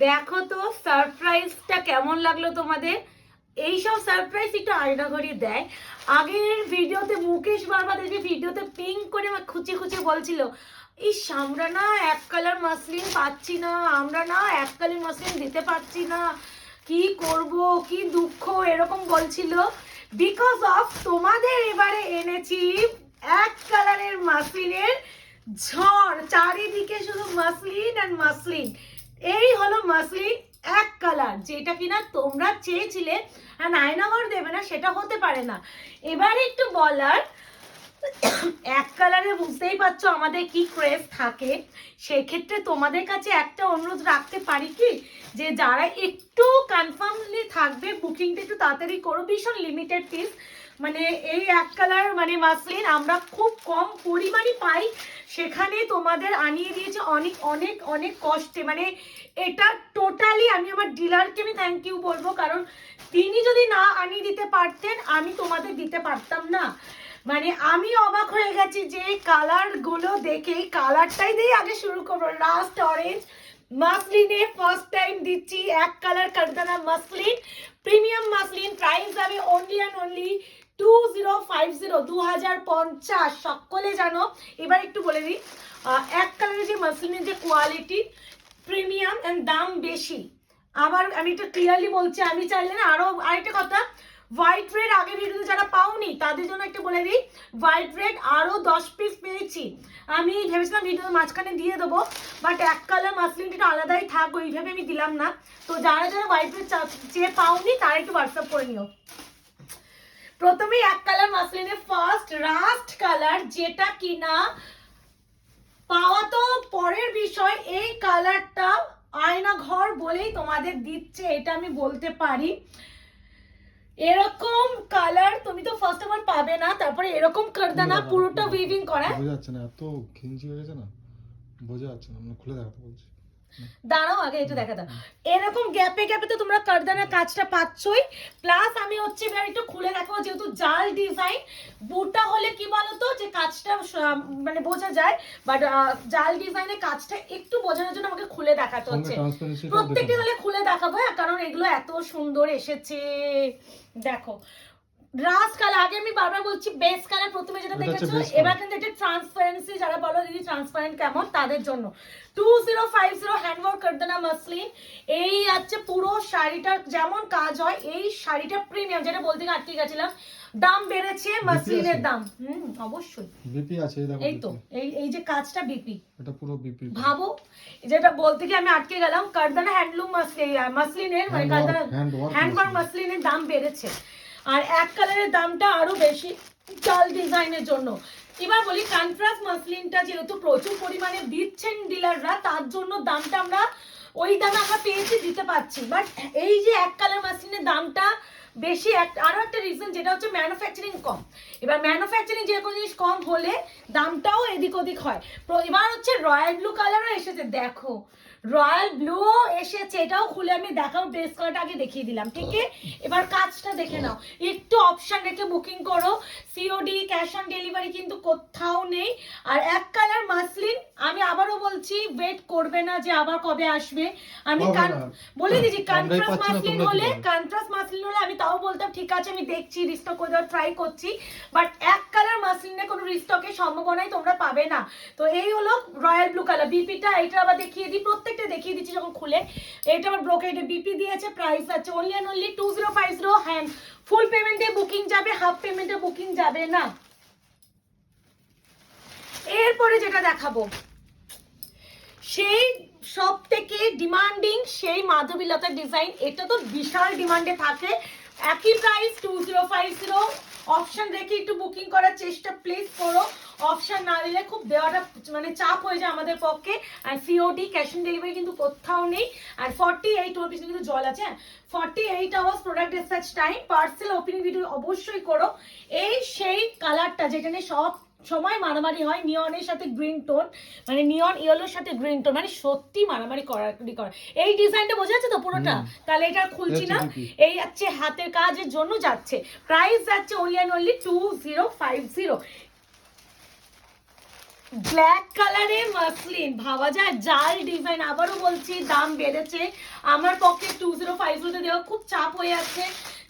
দেখো তো সারপ্রাইজটা কেমন লাগলো তোমাদের। এইসব সারপ্রাইজ একটু আয়না ঘড়ি দেয়। আগের ভিডিওতে মুকেশ বারবার দেখবি ভিডিওতে পিঙ্ক করে খুঁচে খুঁচে বলছিল, ইস আমরা না এক কালার মাসলিন পাচ্ছি না, আমরা না এক কালার মাসলিন দিতে পারছি না, কি করব কি দুঃখ এরকম বলছিল। বিকজ অফ তোমাদের এবারে এনেছি এক কালারের মাসলিনের ঝড়, চারিদিকে শুধু মাসলিন আর মাসলিন। এই হলো মাসলিন এক কালার, যেটা কিনা তোমরা চেয়েছিলে আর আয়নাঘর দেবে না সেটা হতে পারে না। এবারে একটু বলার, এক কালারে বুঝতেই পারছো আমাদের কি ক্রেজ থাকে। সেক্ষেত্রে তোমাদের কাছে একটা অনুরোধ রাখতে পারি কি, যে যারা একটু কনফার্মলি থাকবে বুকিংটা একটু তাড়াতাড়ি করো। ভীষণ লিমিটেড পিস, মানে এই এক কালার মানে মাসলিন আমরা খুব কম পরিমাণই পাই, সেখানে তোমাদের আনিয়ে দিয়েছে অনেক অনেক অনেক কষ্টে। মানে এটা টোটালি আমি আমার ডিলারকে আমি থ্যাংক ইউ বলবো, কারণ তিনি যদি না আনিয়ে দিতে পারতেন আমি তোমাদের দিতে পারতাম না। মানে আমি অবাক হয়ে গেছি যে কালার গুলো দেখে, কালারটাই দিয়ে আগে শুরু করবো। লাস্ট অরেঞ্জ মাসলিনে ফার্স্ট টাইম দিচ্ছি এক কালার কারদানা মাসলিন, প্রিমিয়াম মাসলিন। প্রাইস যাবে অনলি অ্যান্ড অনলি 2050, 2050। সকলে জানো। এবার একটু বলে দিই, এক কালারের যে মাসলিনের যে কোয়ালিটি প্রিমিয়াম এন্ড দাম বেশি। আবার আমি একটু ক্লিয়ারলি বলছি, আমি চাইলে না আরো আরেকটা কথা, হোয়াইট রেড আগে ভিডিওতে যারা পাওনি তাদের জন্য একটু বলে দিই, হোয়াইট রেড আরো 10 পিস পেয়েছি। আমি ভেবেছিলাম ভিডিওর মাঝখানে দিয়ে দেবো, বাট এক কালার মাসলিনটা আলাদাই থাক ওইভাবে আমি দিলাম না। তো যারা যারা হোয়াইট রেড চেয়ে পাওনি তারা একটু হোয়াটসঅ্যাপ করে নিও। প্রথমেই এক কালার মাসলিনের ফার্স্ট রাস্ট কালার, যেটা কিনা পাওয়া তো পরের বিষয়, এই কালারটা আয়না ঘর বলেই তোমাদের দিচ্ছে, এটা আমি বলতে পারি। এরকম কালার তুমি তো ফার্স্ট অফ অল পাবে না, তারপরে এরকম কারদানা পুরোটা উইভিং করা। বোঝা যাচ্ছে না, এত ঘিঞ্জি হয়ে গেছে না, বোঝা যাচ্ছে না। খুলে দেখাতে বলছি, দাঁড়াও আগে একটু দেখা দাও। এরকম গ্যাপে গ্যাপে তো তোমরা কারদানার কাজটা পাচ্ছই, প্লাস আমি হচ্ছে এবার একটু খুলে দেখাবো, যেহেতু জাল ডিজাইন। বুটা হলে কি বলতো যে কাজটা মানে বোঝা যায়, বাট জাল ডিজাইনের কাজটা একটু বোঝানোর জন্য আমাকে খুলে দেখাতে হচ্ছে। প্রত্যেকটা তাহলে খুলে দেখাবো, কারণ এগুলো এত সুন্দর এসেছে। দেখো রাস্ট কালার, আগে আমি বারবার বলছি বেস কালার প্রথমে যেটা দেখেছো, এবার কিন্তু এটা ট্রান্সপারেন্সি। যারা বলো দিদি ট্রান্সপারেন্ট কেমন, তাদের জন্য 2050 হ্যান্ডওয়ার্ক কারদানা মাসলিন। এই আছে পুরো শাড়িটার যেমন কাজ হয়, এই শাড়িটা প্রিমিয়াম, যেটা বলতে গিয়ে আটকে গেছিলাম। দাম বেড়েছে মাসলিনের দাম, অবশ্যই বিপি আছে। এই তো এই যে কাজটা বিপি, এটা পুরো বিপি। ভাবো যেটা বলতে গিয়ে আমি আটকে গেলাম, কারদানা হ্যান্ডলুম মাসলিনের মানে কারদানা হ্যান্ডওয়ার্ক মাসলিনের দাম বেড়েছে, আর এক কালারের দামটা আরো বেশি জাল ডিজাইনের জন্য। এবার বলি কন্ট্রাস্ট মাসলিনটা যেহেতু প্রচুর পরিমাণে দিচ্ছেন ডিলাররা, তার জন্য দামটা আমরা ওই দামে আমরা পেয়েছি, দিতে পারছি। বাট এই যে এক কালার মাসলিনের দামটা বেশি, আরো একটা রিজন যেটা হচ্ছে ম্যানুফ্যাকচারিং কম। এবার ম্যানুফ্যাকচারিং যে কোনো জিনিস কম হলে দামটাও এদিক ওদিক হয়। এবার হচ্ছে রয়্যাল ব্লু কালারও এসেছে, দেখো রয়্যাল ব্লু এসেছে, এটাও খুলে আমি দেখাও। বেস কালারটা আগে দেখিয়ে দিলাম, ঠিক আছে? এবার কাজটা দেখে নাও, একটু অপশন রেখে বুকিং করো। সিওডি ক্যাশ অন ডেলিভারি কিন্তু কোথাও নেই। আর এক কালার মাসলিন আমি আবারও বলছি, ওয়েট করবে না যে আবার কবে আসবে। আমি বলে দিচ্ছি, কন্ট্রাস্ট মাসলিন হলে আমি তাও বলতাম ঠিক আছে আমি দেখছি, রিস্টক করে দেওয়ার ট্রাই করছি। বাট এক কালার মাসলিনে কোনো রিস্টকের সম্ভাবনাই তোমরা পাবে না। তো এই হলো রয়্যাল ব্লু কালার। বিপিটা এইটা আবার দেখিয়ে দিই, প্রত্যেকটা দেখিয়ে দিচ্ছি যখন খুলে। এটা আবার ব্রোকেডে বিপি দিয়েছে, প্রাইস আছে অনলি অ্যান্ড অনলি 2050। হ্যাঁ, ফুল পেমেন্টে বুকিং যাবে, হাফ পেমেন্টে বুকিং যাবে না। এরপরে যেটা দেখাবো সেই সব থেকে ডিমান্ডিং সেই মাধবীলতার ডিজাইন, এটা তো বিশাল ডিমান্ডে থাকে। একই প্রাইস 2050। অপশন রেখে একটু বুকিং করার চেষ্টা প্লিজ করো, অপশন না দিলে খুব দেওয়াটা মানে চাপ হয়ে যায় আমাদের পক্ষে। আর সিওডি ক্যাশ অন ডেলিভারি কিন্তু কোথাও নেই। আর 48 ওর পিছনে কিন্তু জল আছে, 48 hours product dispatch time. Parcel opening video অবশ্যই করো। এই সেই কালারটা যেখানে সব সময় মারামারি হয়, নিয়নের সাথে গ্রিন টোন, মানে নিয়ন ইয়েলোর সাথে গ্রিন টোন, মানে সত্যি মারামারি করা। এই ডিজাইনটা বোঝা যাচ্ছে তো পুরোটা? তাহলে এটা খুলছি না, এই যাচ্ছে হাতের কাজের জন্য যাচ্ছে। প্রাইস যাচ্ছে অনলি অ্যান্ড অনলি 2050। ব্ল্যাক কালারের মাসলিন, ভাবা যায় জাল ডিজাইন। আবারও বলছি দাম বেড়েছে, আমার পক্ষে 2050 দেওয়া খুব চাপ হয়ে যাচ্ছে,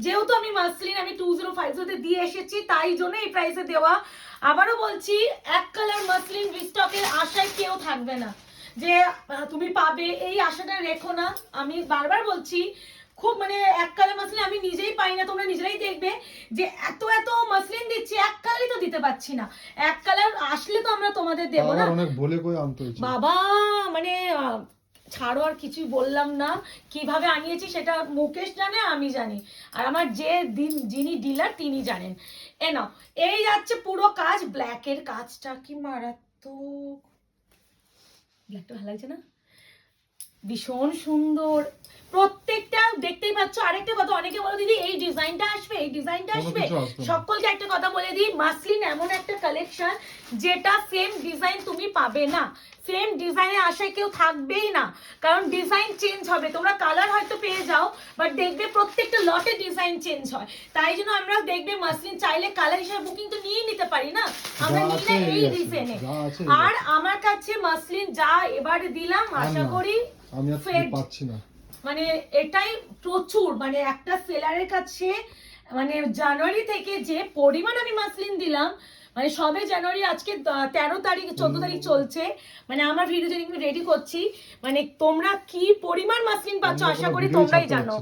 যেহেতু আমি মাসলিন আমি 2050 দিয়ে এসেছি, তাই জন্য এই প্রাইসে দেওয়া। আবারও বলছি এক কালার মাসলিন রিস্টকের আশায় কেউ থাকবে না যে তুমি পাবে, এই আশাটা রেখো না। আমি বারবার বলছি খুব মানে এক কালার মাসলিন আমি নিজেই পাই না, তোমরা নিজেরাই দেখবে যে এত এত মাসলিন দিচ্ছি, এক কালারই তো দিতে পারছি না। এক কালার আসলে তো আমরা তোমাদের দেবো না। অনেক বলে কই আনতে হয়েছে বাবা, মানে ছাড়ো, আর কিছুই বললাম না। কিভাবে আনিয়েছি সেটা মুকেশ জানে, আমি জানি, আর আমার যে যিনি ডিলার তিনি জানেন। এ নাও, এই যাচ্ছে পুরো কাজ, ব্ল্যাকের কাজটা কি মারাত্মক, ব্ল্যাকটা ভালো লাগছে না, ভীষণ সুন্দর প্রত্যেকটা। দেখতেই পাচ্ছ। আরেকটা কথা, অনেকে বলো দিদি এই ডিজাইনটা আসবে, এই ডিজাইনটা আসবে। সকলকে একটা কথা বলে দিই, মাসলিন এমন একটা কালেকশন যেটা সেম ডিজাইন তুমি পাবে না, সেম ডিজাইনের আশায় কেউ থাকবেই না, কারণ ডিজাইন চেঞ্জ হবে। তোমরা কালার হয়তো পেয়ে যাও, বাট দেখবে প্রত্যেকটা লটে ডিজাইন চেঞ্জ হয়। তাই জন্য আমরা দেখবে মাসলিন চাইলে কালার হিসেবে বুকিং তো নিয়ে নিতে পারি না, আমরা নিই না এই ডিজাইনে। আর আমার কাছে মাসলিন যা এবারে দিলাম, আশা করি আমি আর পাচ্ছি না, মানে এটাই প্রচুর, মানে একটা সেলারের কাছে মানে জানুয়ারি থেকে যে পরিমাণ আমি মাসলিন দিলাম, মানে সবে জানুয়ারি, আজকে 13 তারিখ 14 তারিখ চলছে, মানে আমার ভিডিও যেদিন রেডি করছি, মানে তোমরা কি পরিমাণ মাসলিন পাচ্ছ আশা করি তোমরাই জানো।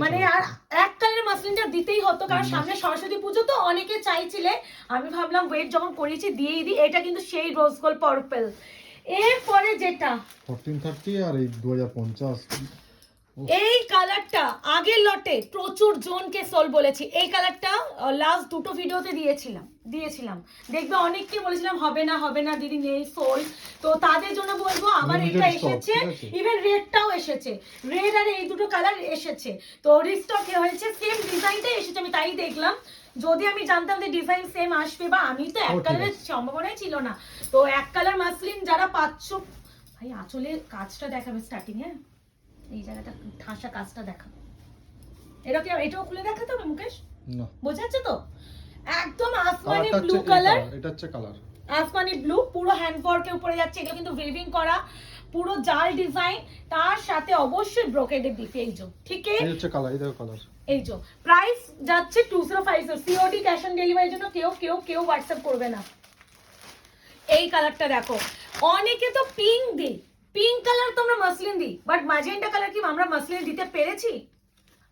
মানে আর এক কালারের মাসলিনটা দিতেই হতো, কারণ সামনে সরস্বতী পুজো তো অনেকে চাইছিলে, আমি ভাবলাম ওয়েট যখন করেছি দিয়েই দিই। এটা কিন্তু সেই রোজ গোল্ড পার্পল। এরপরে যেটা 1430 আর এই 2050, এই কালারটা আগের লটে প্রচুর জনকে সোল বলেছি, এই কালারটা লাস্ট দুটো ভিডিওতে দিয়েছিলাম। দেখবে অনেককে বলেছিলাম হবে না হবে না দিদি, নেই সোল, তো তাদের জন্য বলবো আবার এটা এসেছে, ইভেন রেডটাও এসেছে, রেড আর এই দুটো কালার এসেছে, তো রিস্টক হয়েছে, সেম ডিজাইনটাই এসেছে। আমি তাই দেখলাম, যদি আমি জানতাম যে ডিজাইন সেম আসবে, বা আমি তো এক কালারের সম্ভাবনাই ছিল না, তো এক কালার মাসলিন যারা পাচ্ছ, ভাই আঁচলের কাজটা দেখাবে স্টার্টিং, হ্যাঁ এই জায়গাটা ঠাসা কাজটা দেখাবো, এটাও খুলে দেখাতে হবে মুকেশ, না বোঝা যাচ্ছে তো? একদম আসমানি ব্লু কালার, এটা হচ্ছে কালার আসমানি ব্লু, পুরো হ্যান্ড ওয়ার্কের উপরে যাচ্ছে, এগুলো কিন্তু উইভিং করা, পুরো জাল ডিজাইন, তার সাথে অবশ্যই ব্রোকেডের দিকে। এই যে ঠিক এই হচ্ছে কালার, এই দেখো কালার। এই যে প্রাইস যাচ্ছে 2050, সিওডি ক্যাশ অন ডেলিভারির জন্য কেউ হোয়াটসঅ্যাপ করবে না। এই কালারটা দেখো, অনেকে তো পিঙ্ক দিই, পিঙ্ক কালার তোমরা মাসলিন দিই, বাট ম্যাজেন্টা কালার কি আমরা মাসলিন দিতে পেরেছি?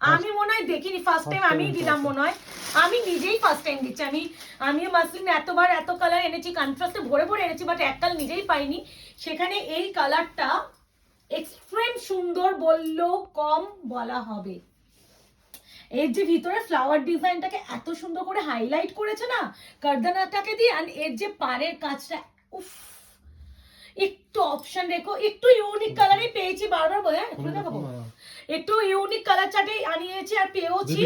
আমি মনে হয় দেখিনি, ফার্স্ট টাইম আমি দিলাম মনে হয়, আমি নিজেই ফার্স্ট টাইম দিচ্ছি। আমি মাসলিন এতবার এত কালার এনেছি, কন্ট্রাস্টে ভরে ভরে এনেছি, বাট এক কালার নিজেই পাইনি। সেখানে এই কালারটা এক্সট্রিম সুন্দর বললেও কম বলা হবে। এর যে ভিতরে ফ্লাওয়ার ডিজাইনটাকে এত সুন্দর করে হাইলাইট করেছে না কারদানাটাকে দিয়ে, আর এর যে পাড়ের কাজটা, উফ, একটু অপশন রেখো, একটু ইউনিক কালারই পেয়েছি, বারবার বলে খুলে দেখাবো, একটু ইউনিক কালার চার্টে আনিয়েছি আর পেয়েছি,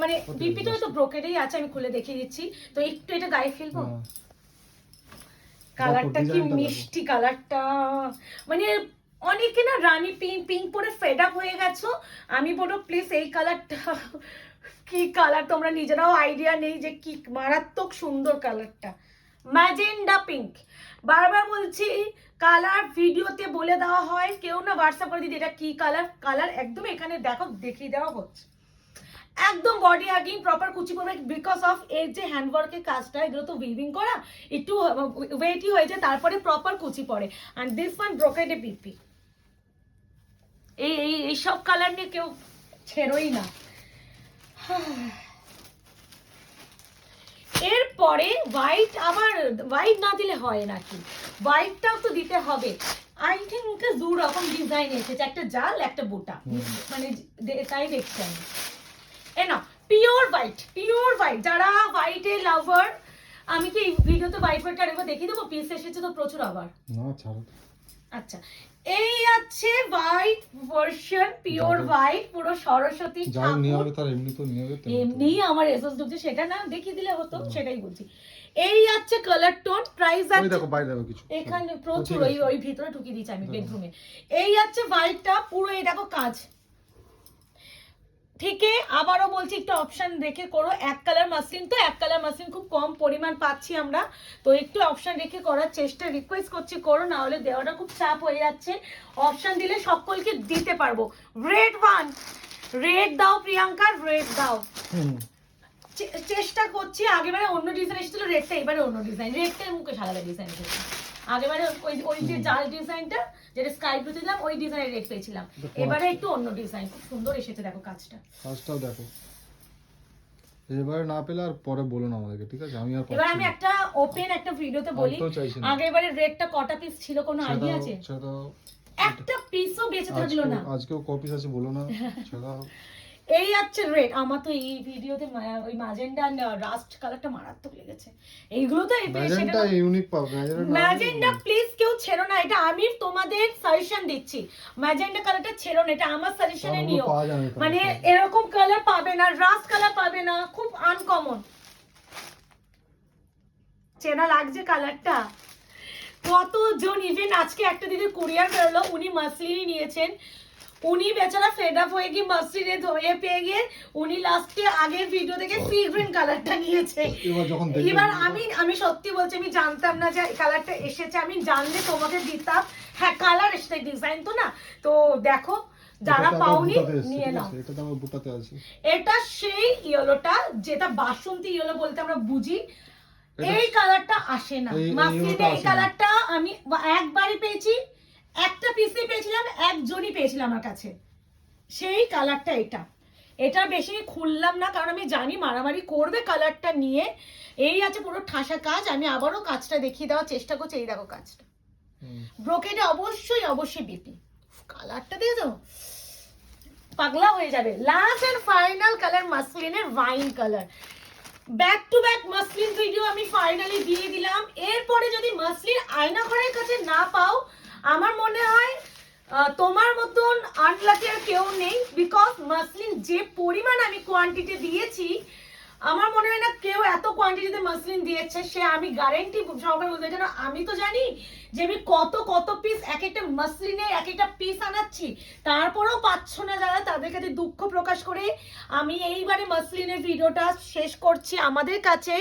মানে বিপিটা তো ব্রোকেডেই আছে, আমি খুলে দেখিয়ে দিচ্ছি, তো একটু এটা গায়ে ফেলবো। কালারটা কি মিষ্টি কালারটা, মানে অনেকে না রানী পিঙ্ক পরে ফেড আপ হয়ে গেছো, আমি বলবো প্লিজ এই কালারটা কি কালার, তোমরা নিজেরাও আইডিয়া নেই যে কি মারাত্মক সুন্দর কালারটা, ম্যাজেন্ডা পিঙ্ক। বারবার বলছি কালার ভিডিওতে বলে দেওয়া হয়, কেউ না হোয়াটসঅ্যাপ করে দিদি এটা কি কালার, কালার একদম এখানে দেখো দেখিয়ে দেওয়া হচ্ছে, একদম বডি হাগিং প্রপার কুচি পড়বে, বিকজ অফ এর যে হ্যান্ডওয়ার্কের কাজটা, এগুলো তো উইভিং করা, একটু ওয়েটি হয়ে যায়, তারপরে প্রপার কুচি পড়ে। অ্যান্ড দিস ওয়ান ব্রোকেডে পিপি, এই সব কালার নিয়ে কেউ ছেড়োই না। এরপরে হোয়াইট, আবার হোয়াইট না দিলে হয় নাকি, হোয়াইটটাও তো দিতে হবে। আই থিঙ্ক দু রকম ডিজাইন এসেছে, একটা জাল একটা বুটা, মানে তাই দেখছি আমি। এ না পিওর হোয়াইট, যারা হোয়াইটের লাভার, আমি কি ভিডিওতে হোয়াইট আরেকবার দেখিয়ে দেবো, পিস এসেছে তো প্রচুর আবার, না ছাড়ো। আচ্ছা এই আছে হোয়াইট ভার্সন, পিওর হোয়াইট, পুরো সরস্বতী এমনি আমার এসএস ঢুকছে, সেটা না দেখিয়ে দিলে হতো, সেটাই বলছি। এই আছে কালার টোন, প্রাইস আছে দেখো বাইরে দেখো কিছু এখানে প্রচুর, ওই ভিতরে ঢুকিয়ে দিয়েছি আমি বেডরুমে। এই আছে হোয়াইটটা পুরো, এই দেখো কাজ, থেকে আবারও বলছি একটু অপশন রেখে করো। এক কালার মাসলিন তো এক কালার মাসলিন খুব কম পরিমাণ পাচ্ছি আমরা, তো একটু অপশন রেখে করার চেষ্টা রিকোয়েস্ট করছি করো, না হলে দেওয়াটা খুব চাপ হয়ে যাচ্ছে। অপশন দিলে সকলকে দিতে পারবো। রেড ওয়ান, রেড দাও প্রিয়াঙ্কা, রেড দাও। চেষ্টা করছি, আগেবারে অন্য ডিজাইন এসেছিল রেডটা, এবারে অন্য ডিজাইন। রেডটার মুখে সাদা ডিজাইন এসেছে, আগেবারে ওই ওই যে জাল ডিজাইনটা যেটা স্কাই ব্লু দিলাম ওই ডিজাইনের রেড পেয়েছিলাম, এবারে একটু অন্য ডিজাইন। খুব সুন্দর এসেছে, দেখো কাজটা, কাজটাও দেখো। এবারে না পেলে আর পরে বলো না আমাদেরকে, ঠিক আছে? আমি আর এবার আমি একটা ওপেন একটা ভিডিওতে বলি, আগেবারে রেডটা কটা পিস ছিল কোনো আইডিয়া আছে? সেটা একটা পিসও বেঁচে থাকলো না। আজকেও কপিস আছে বলো না সেটা। এই আছে রেড। আমার তো এই ভিডিওতে ওই ম্যাজেন্ডা আর রাস্ট কালারটা মারাত্মক লেগেছে। এইগুলো তো ম্যাজেন্ডা ইউনিক পাবে। ম্যাজেন্ডা প্লিজ কেউ ছেড়ো না, এটা আমি তোমাদের সাজেশন দিচ্ছি। ম্যাজেন্ডা কালারটা ছেড়ো না, এটা আমার সাজেশনে নিও। মানে এরকম কালার পাবে না, রাস্ট কালার পাবে না, খুব আনকমন। চেনা লাগছে কালারটা। কতজন ইভেন আজকে একটা দিদি কুরিয়ার বেরোলো, উনি মাসলিনই নিয়েছেন, উনি বেচারা ফেড আপ হয়ে গিয়ে মাসলিনে ধরে পেয়ে গিয়ে উনি লাস্টে আগের ভিডিও থেকে সি গ্রিন কালারটা নিয়েছে। এবার আমি সত্যি বলছি, আমি জানতাম না যে কালারটা এসেছে, আমি জানলে তোমাকে দিতাম। হ্যাঁ কালার এসেছে, ডিজাইন তো না। তো দেখো যারা পাওনি নিয়ে নাও। এটা সেই ইয়েলোটা যেটা বাসন্তী ইয়েলো বলতে আমরা বুঝি, এই কালারটা আসে না মাসলিনে। এই কালারটা আমি একবারই পেয়েছি, একটা পিসে পেয়েছিলাম, একজনই পেয়েছিলাম আমার কাছে, সেই কালারটা এটা। এটা বেশি খুললাম না কারণ আমি জানি মারামারি করবে কালারটা নিয়ে। এই আছে পুরো ঠাসা কাজ, আমি আবারও কাজটা দেখিয়ে দেওয়ার চেষ্টা করছি। এই দেখো কাজটা, ব্রোকেটে অবশ্যই অবশ্যই বিপি। কালারটা দেখেছো, পাগলা হয়ে যাবে। লাস্ট এন্ড ফাইনাল কালার মাসলিনের wine colour. Back to back muslin video আমি ফাইনালি দিয়ে দিলাম। এরপরে যদি মাসলিন আয়না ঘরের কাছে না পাও, আমার মনে হয় তোমার মতন আনলাকি আর কেউ নেই। বিকজ মাসলিন যে পরিমাণ আমি কোয়ান্টিটি দিয়েছি, আমার মনে হয় না কেউ এত কোয়ান্টিটিতে মাসলিন দিয়েছে। সে আমি গ্যারান্টি সহকারে বলতে চাই, আমি তো জানি যে আমি কত কত পিস এক একটা মাসলিনে এক একটা পিস আনাচ্ছি, তারপরেও পাচ্ছ না যারা, তাদের কাছে দুঃখ প্রকাশ করে আমি এইবারে মাসলিনের ভিডিওটা শেষ করছি আমাদের কাছে।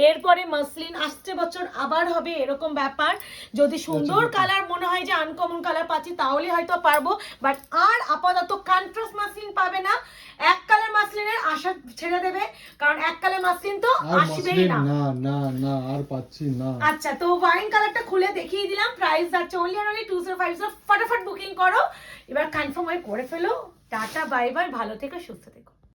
এরপরে মাসলিন আসছে বছর আবার হবে এরকম ব্যাপার। যদি সুন্দর কালার মনে হয় যে আনকমন কালার পাচ্ছি তাহলে হয়তো পারবো, বাট আর আপাতত কন্ট্রাস্ট মাসলিন পাবে না। এক কালার মাসলিনের আশা ছেড়ে দেবে, কারণ এক কালার মাসলিন তো আসবেই না। না না আর পাচ্ছি না। আচ্ছা, তো ওয়াইন কালারটা খুলে দেখিয়ে দিলাম। প্রাইস যাচ্ছে only 2050। ফটাফট বুকিং করো, এবার কনফার্ম হয়ে করে ফেলো। টাটা বাই বাই, ভালো থেকো সুস্থ থেকো।